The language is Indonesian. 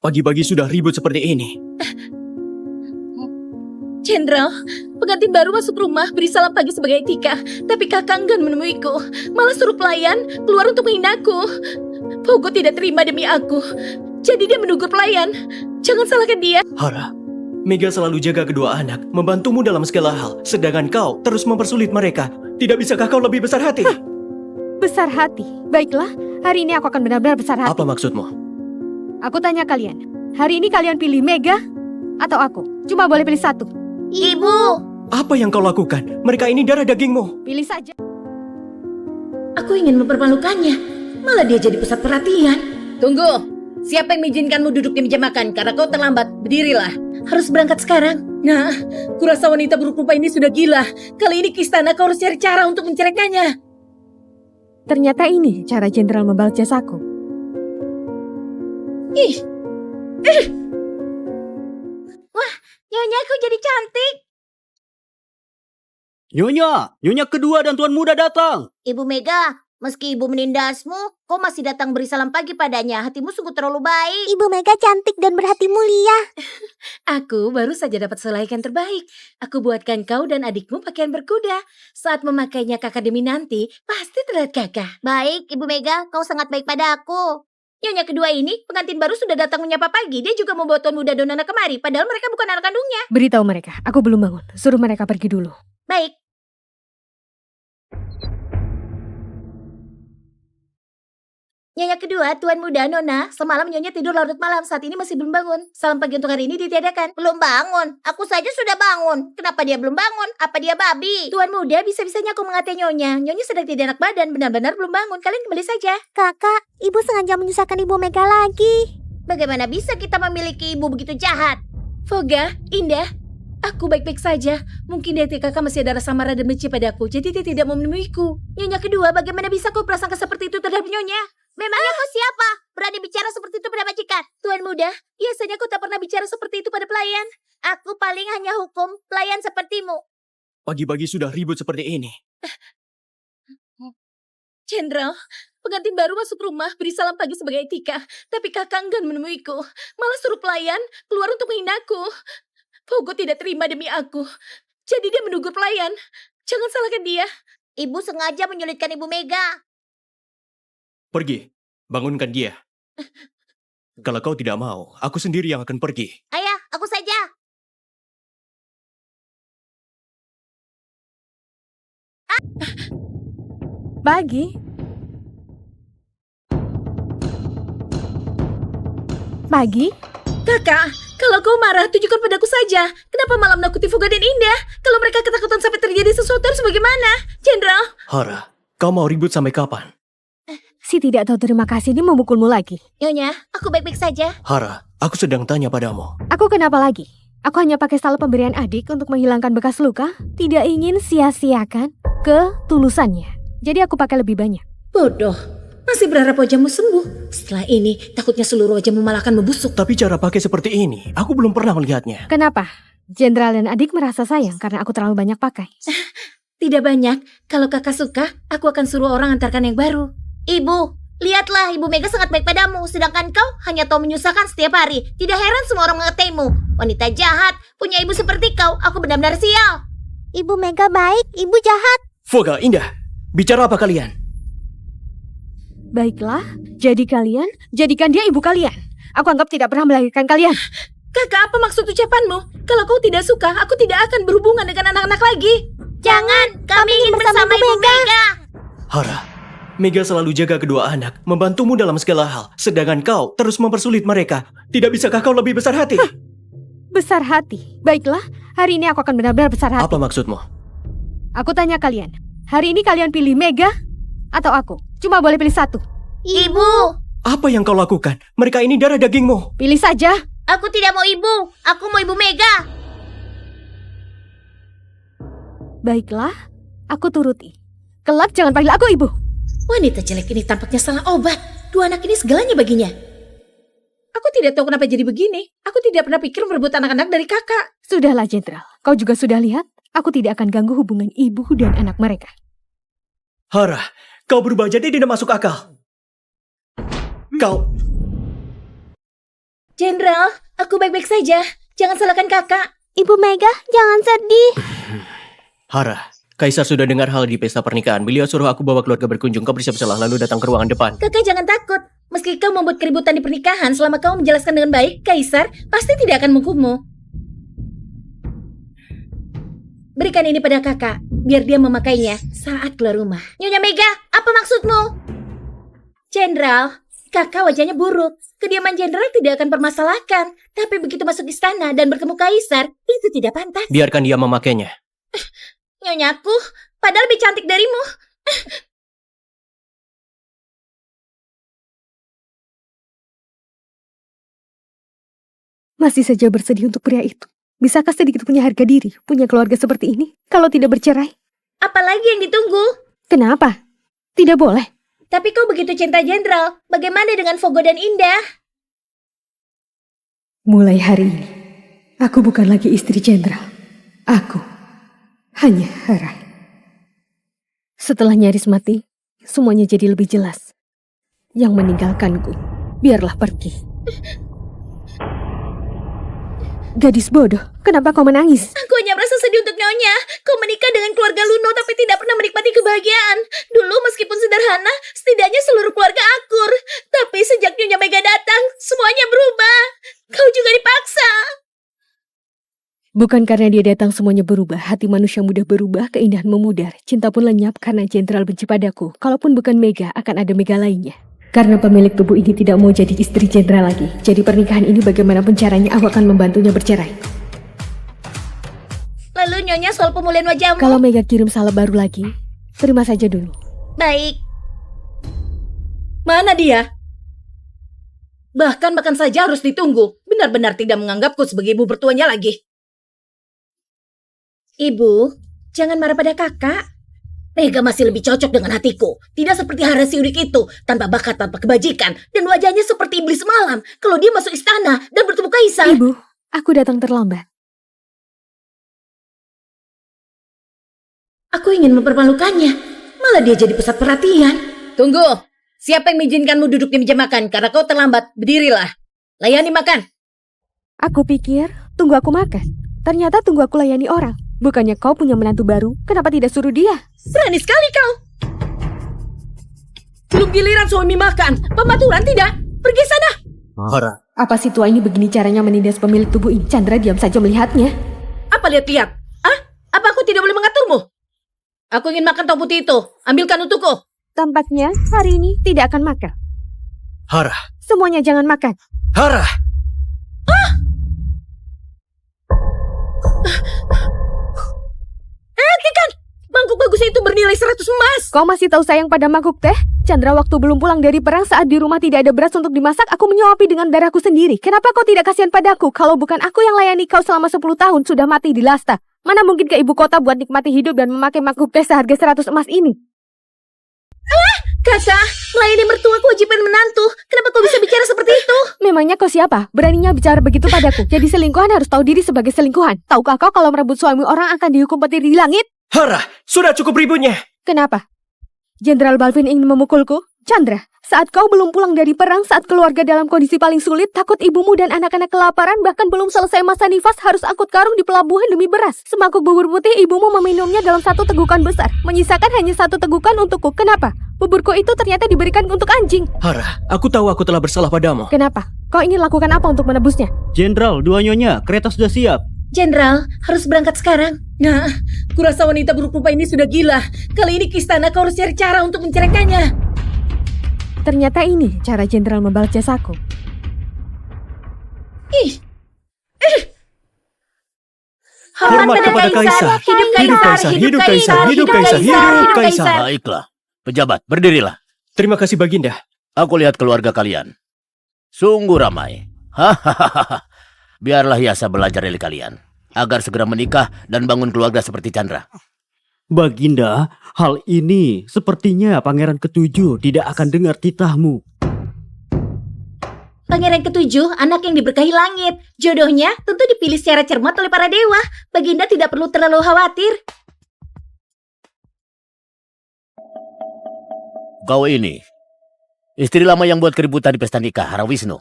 Pagi-pagi sudah ribut seperti ini. Jenderal, pengantin baru masuk rumah beri salam pagi sebagai etika, tapi kakak enggan menemuiku. Malah suruh pelayan keluar untuk menghinaku. Fogo tidak terima demi aku. Jadi dia menegur pelayan. Jangan salahkan dia. Hara, Mega selalu jaga kedua anak, membantumu dalam segala hal, sedangkan kau terus mempersulit mereka. Tidak bisakah kau lebih besar hati? Besar hati? Baiklah, hari ini aku akan benar-benar besar hati. Apa maksudmu? Aku tanya kalian, hari ini kalian pilih Mega atau aku? Cuma boleh pilih satu. Ibu! Apa yang kau lakukan? Mereka ini darah dagingmu. Pilih saja. Aku ingin mempermalukannya. Malah dia jadi pusat perhatian. Tunggu. Siapa yang mengizinkanmu duduk di meja makan? Karena kau terlambat. Berdirilah. Harus berangkat sekarang. Nah, kurasa wanita buruk rupa ini sudah gila. Kali ini ke istana kau harus cari cara untuk menceraikannya. Ternyata ini cara jenderal membalas jasaku. Ih. Wah, nyonya aku jadi cantik. Nyonya kedua dan tuan muda datang. Ibu Mega, meski ibu menindasmu, kau masih datang beri salam pagi padanya. Hatimu sungguh terlalu baik. Ibu Mega cantik dan berhati mulia. Aku baru saja dapat selai ikan terbaik. Aku buatkan kau dan adikmu pakaian berkuda. Saat memakainya ke akademi nanti, pasti terlihat gagah. Baik, Ibu Mega, kau sangat baik pada aku. Nyonya kedua ini, pengantin baru sudah datang menyapa pagi. Dia juga membawa tuan muda Donana kemari, padahal mereka bukan anak kandungnya. Beritahu mereka, aku belum bangun. Suruh mereka pergi dulu. Baik. Nyonya kedua, tuan muda Nona, semalam Nyonya tidur larut malam, saat ini masih belum bangun. Salam pagi untuk hari ini ditiadakan. Belum bangun? Aku saja sudah bangun. Kenapa dia belum bangun? Apa dia babi? Tuan muda, bisa-bisanya aku mengatai Nyonya. Nyonya sedang tidak enak badan, benar-benar belum bangun. Kalian kembali saja. Kakak, ibu sengaja menyusahkan Ibu Mega lagi. Bagaimana bisa kita memiliki ibu begitu jahat? Foga, Indah, aku baik-baik saja. Mungkin di hati kakak masih ada rasa marah dan benci padaku, jadi dia tidak mau menemuiku. Nyonya kedua, bagaimana bisa kau prasangka seperti itu terhadap Nyonya? Memangnya kau siapa? Berani bicara seperti itu pada majikan? Tuan muda, biasanya kau tak pernah bicara seperti itu pada pelayan. Aku paling hanya hukum pelayan sepertimu. Pagi-pagi sudah ribut seperti ini. Jenderal, pengantin baru masuk rumah beri salam pagi sebagai etika, tapi kakak enggan menemuiku. Malah suruh pelayan keluar untuk menghinaku. Fogo tidak terima demi aku. Jadi dia menegur pelayan. Jangan salahkan dia. Ibu sengaja menyulitkan Ibu Mega. Pergi, bangunkan dia. Kalau kau tidak mau, aku sendiri yang akan pergi. Ayah, aku saja. Pagi. Pagi? Kakak, kalau kau marah, tunjukkan padaku saja. Kenapa malah menakuti Foga dan Indah? Kalau mereka ketakutan sampai terjadi sesuatu harus bagaimana? Jenderal? Hara, kau mau ribut sampai kapan? Si tidak tahu terima kasih ini memukulmu lagi. Nyonya, aku baik-baik saja. Hara, aku sedang tanya padamu. Aku kenapa lagi? Aku hanya pakai salep pemberian adik untuk menghilangkan bekas luka. Tidak ingin sia-siakan ketulusannya. Jadi aku pakai lebih banyak. Bodoh. Masih berharap wajahmu sembuh. Setelah ini, takutnya seluruh wajahmu malah akan membusuk. Tapi cara pakai seperti ini, aku belum pernah melihatnya. Kenapa? Jenderal dan adik merasa sayang karena aku terlalu banyak pakai. Tidak banyak. Kalau kakak suka, aku akan suruh orang antarkan yang baru. Ibu, lihatlah Ibu Mega sangat baik padamu. Sedangkan kau hanya tahu menyusahkan setiap hari. Tidak heran semua orang mengataimu. Wanita jahat, punya ibu seperti kau. Aku benar-benar sial. Ibu Mega baik, ibu jahat. Foga, Indah, bicara apa kalian? Baiklah, jadikan dia ibu kalian. Aku anggap tidak pernah melahirkan kalian. Kakak, apa maksud ucapanmu? Kalau kau tidak suka, aku tidak akan berhubungan dengan anak-anak lagi. Jangan, kami ingin bersama Ibu Mega. Hara, Mega selalu jaga kedua anak, membantumu dalam segala hal, sedangkan kau terus mempersulit mereka. Tidak bisakah kau lebih besar hati? Besar hati? Baiklah, hari ini aku akan benar-benar besar hati. Apa maksudmu? Aku tanya kalian, hari ini kalian pilih Mega atau aku? Cuma boleh pilih satu. Ibu, Apa yang kau lakukan? Mereka ini darah dagingmu. Pilih saja. aku tidak mau ibu. Aku mau Ibu Mega. Baiklah, aku turuti. Kelak jangan panggil aku ibu. Wanita jelek ini tampaknya salah obat. Dua anak ini segalanya baginya. Aku tidak tahu kenapa jadi begini. Aku tidak pernah pikir merebut anak-anak dari kakak. Sudahlah, Jenderal. Kau juga sudah lihat, aku tidak akan ganggu hubungan ibu dan anak mereka. Hara, kau berubah jadi tidak masuk akal. Jenderal, aku baik-baik saja. Jangan salahkan kakak. Ibu Mega, jangan sedih. Hara, Kaisar sudah dengar hal di pesta pernikahan. Beliau suruh aku bawa keluarga berkunjung. Kau bersiap-siaplah lalu datang ke ruangan depan. Kakak jangan takut. Meski kau membuat keributan di pernikahan, selama kau menjelaskan dengan baik, Kaisar pasti tidak akan menghukummu. Berikan ini pada kakak, biar dia memakainya saat keluar rumah. Nyonya Mega, apa maksudmu? Jenderal, kakak wajahnya buruk. Kediaman jenderal tidak akan permasalahkan. Tapi begitu masuk istana dan bertemu Kaisar, itu tidak pantas. Biarkan dia memakainya. Nyonyaku, padahal lebih cantik darimu. Masih saja bersedih untuk pria itu. Bisakah sedikit punya harga diri, punya keluarga seperti ini, kalau tidak bercerai? Apalagi yang ditunggu? Kenapa? Tidak boleh. Tapi kau begitu cinta jenderal. Bagaimana dengan Fogo dan Indah? Mulai hari ini, aku bukan lagi istri jenderal. Aku hanya Hara. Setelah nyaris mati, semuanya jadi lebih jelas. Yang meninggalkanku, biarlah pergi. Gadis bodoh, kenapa kau menangis? Aku hanya merasa sedih untuk Nyonya. Kau menikah dengan keluarga Luno tapi tidak pernah menikmati kebahagiaan. Dulu meskipun sederhana, setidaknya seluruh keluarga akur. Tapi sejak Nyonya Mega datang, semuanya berubah. Kau juga dipaksa. Bukan karena dia datang semuanya berubah, hati manusia mudah berubah, keindahan memudar, cinta pun lenyap karena jenderal benci padaku. Kalaupun bukan Mega, akan ada Mega lainnya. Karena pemilik tubuh ini tidak mau jadi istri jenderal lagi. Jadi pernikahan ini bagaimanapun caranya aku akan membantunya bercerai. Lalu Nyonya soal pemulihan wajahmu. Kalau Mega kirim salep baru lagi, terima saja dulu. Baik. Mana dia? Bahkan makan saja harus ditunggu. Benar-benar tidak menganggapku sebagai ibu bertuanya lagi. Ibu, jangan marah pada kakak. Mega masih lebih cocok dengan hatiku. Tidak seperti Hara si udik itu, tanpa bakat, tanpa kebajikan, dan wajahnya seperti iblis malam. Kalau dia masuk istana dan bertemu Kaisar. Ibu, aku datang terlambat. Aku ingin mempermalukannya. Malah dia jadi pusat perhatian. Tunggu. Siapa yang mengizinkanmu duduk di meja makan? Karena kau terlambat. Berdirilah. Layani makan. Aku pikir, tunggu aku makan. Ternyata tunggu aku layani orang. Bukannya kau punya menantu baru, kenapa tidak suruh dia? Berani sekali kau. Belum giliran suami makan. Pematuran tidak. Pergi sana. Hara, Apa si tua ini begini caranya menindas pemilik tubuh ini? Chandra diam saja melihatnya. Apa lihat-lihat? Ah? Apa aku tidak boleh mengaturmu? Aku ingin makan tahu putih itu. Ambilkan untukku. Tampaknya hari ini tidak akan makan. Hara, Semuanya jangan makan. Hara! Kan? Mangkuk bagus itu bernilai 100 emas. Kau masih tahu sayang pada mangkuk teh? Chandra waktu belum pulang dari perang saat di rumah tidak ada beras untuk dimasak, aku menyuapi dengan darahku sendiri. Kenapa kau tidak kasihan padaku? Kalau bukan aku yang layani kau selama 10 tahun sudah mati di Lasta. Mana mungkin ke ibu kota buat nikmati hidup dan memakai mangkuk teh seharga 100 emas ini? Kakak, melayani mertua kewajiban menantu. Kenapa kau bisa bicara seperti itu? Memangnya kau siapa? Beraninya bicara begitu padaku. Jadi selingkuhan harus tahu diri sebagai selingkuhan. Tahukah kau kalau merebut suami orang akan dihukum petir di langit? Hara, sudah cukup ributnya. Kenapa? Jenderal Balvin ingin memukulku? Chandra, saat kau belum pulang dari perang, saat keluarga dalam kondisi paling sulit, takut ibumu dan anak-anak kelaparan, bahkan belum selesai masa nifas harus angkut karung di pelabuhan demi beras. Semangkuk bubur putih ibumu meminumnya dalam satu tegukan besar, menyisakan hanya satu tegukan untukku. Kenapa? Buburku itu ternyata diberikan untuk anjing. Hara, aku tahu aku telah bersalah padamu. Kenapa? Kau ingin lakukan apa untuk menebusnya? Jenderal, dua nyonya, kereta sudah siap. Jenderal, harus berangkat sekarang. Nah, kurasa wanita buruk rupa ini sudah gila. Kali ini ke istana kau harus cari cara untuk menceraikannya. Ternyata ini cara jenderal membalas jasaku. Hormat kepada Kaisar. Hidup Kaisar. Hidup Kaisar. Hidup Kaisar. Hidup Kaisar. Baiklah, pejabat, berdirilah. Terima kasih Baginda. Aku lihat keluarga kalian. Sungguh ramai. Hahaha. Biarlah Yasa belajar dari kalian, agar segera menikah dan bangun keluarga seperti Chandra. Baginda, hal ini sepertinya Pangeran Ketujuh tidak akan dengar titahmu. Pangeran ketujuh, anak yang diberkahi langit. Jodohnya tentu dipilih secara cermat oleh para dewa. Baginda tidak perlu terlalu khawatir. Kau ini, istri lama yang buat keributan di pesta nikah, Hara Wisnu.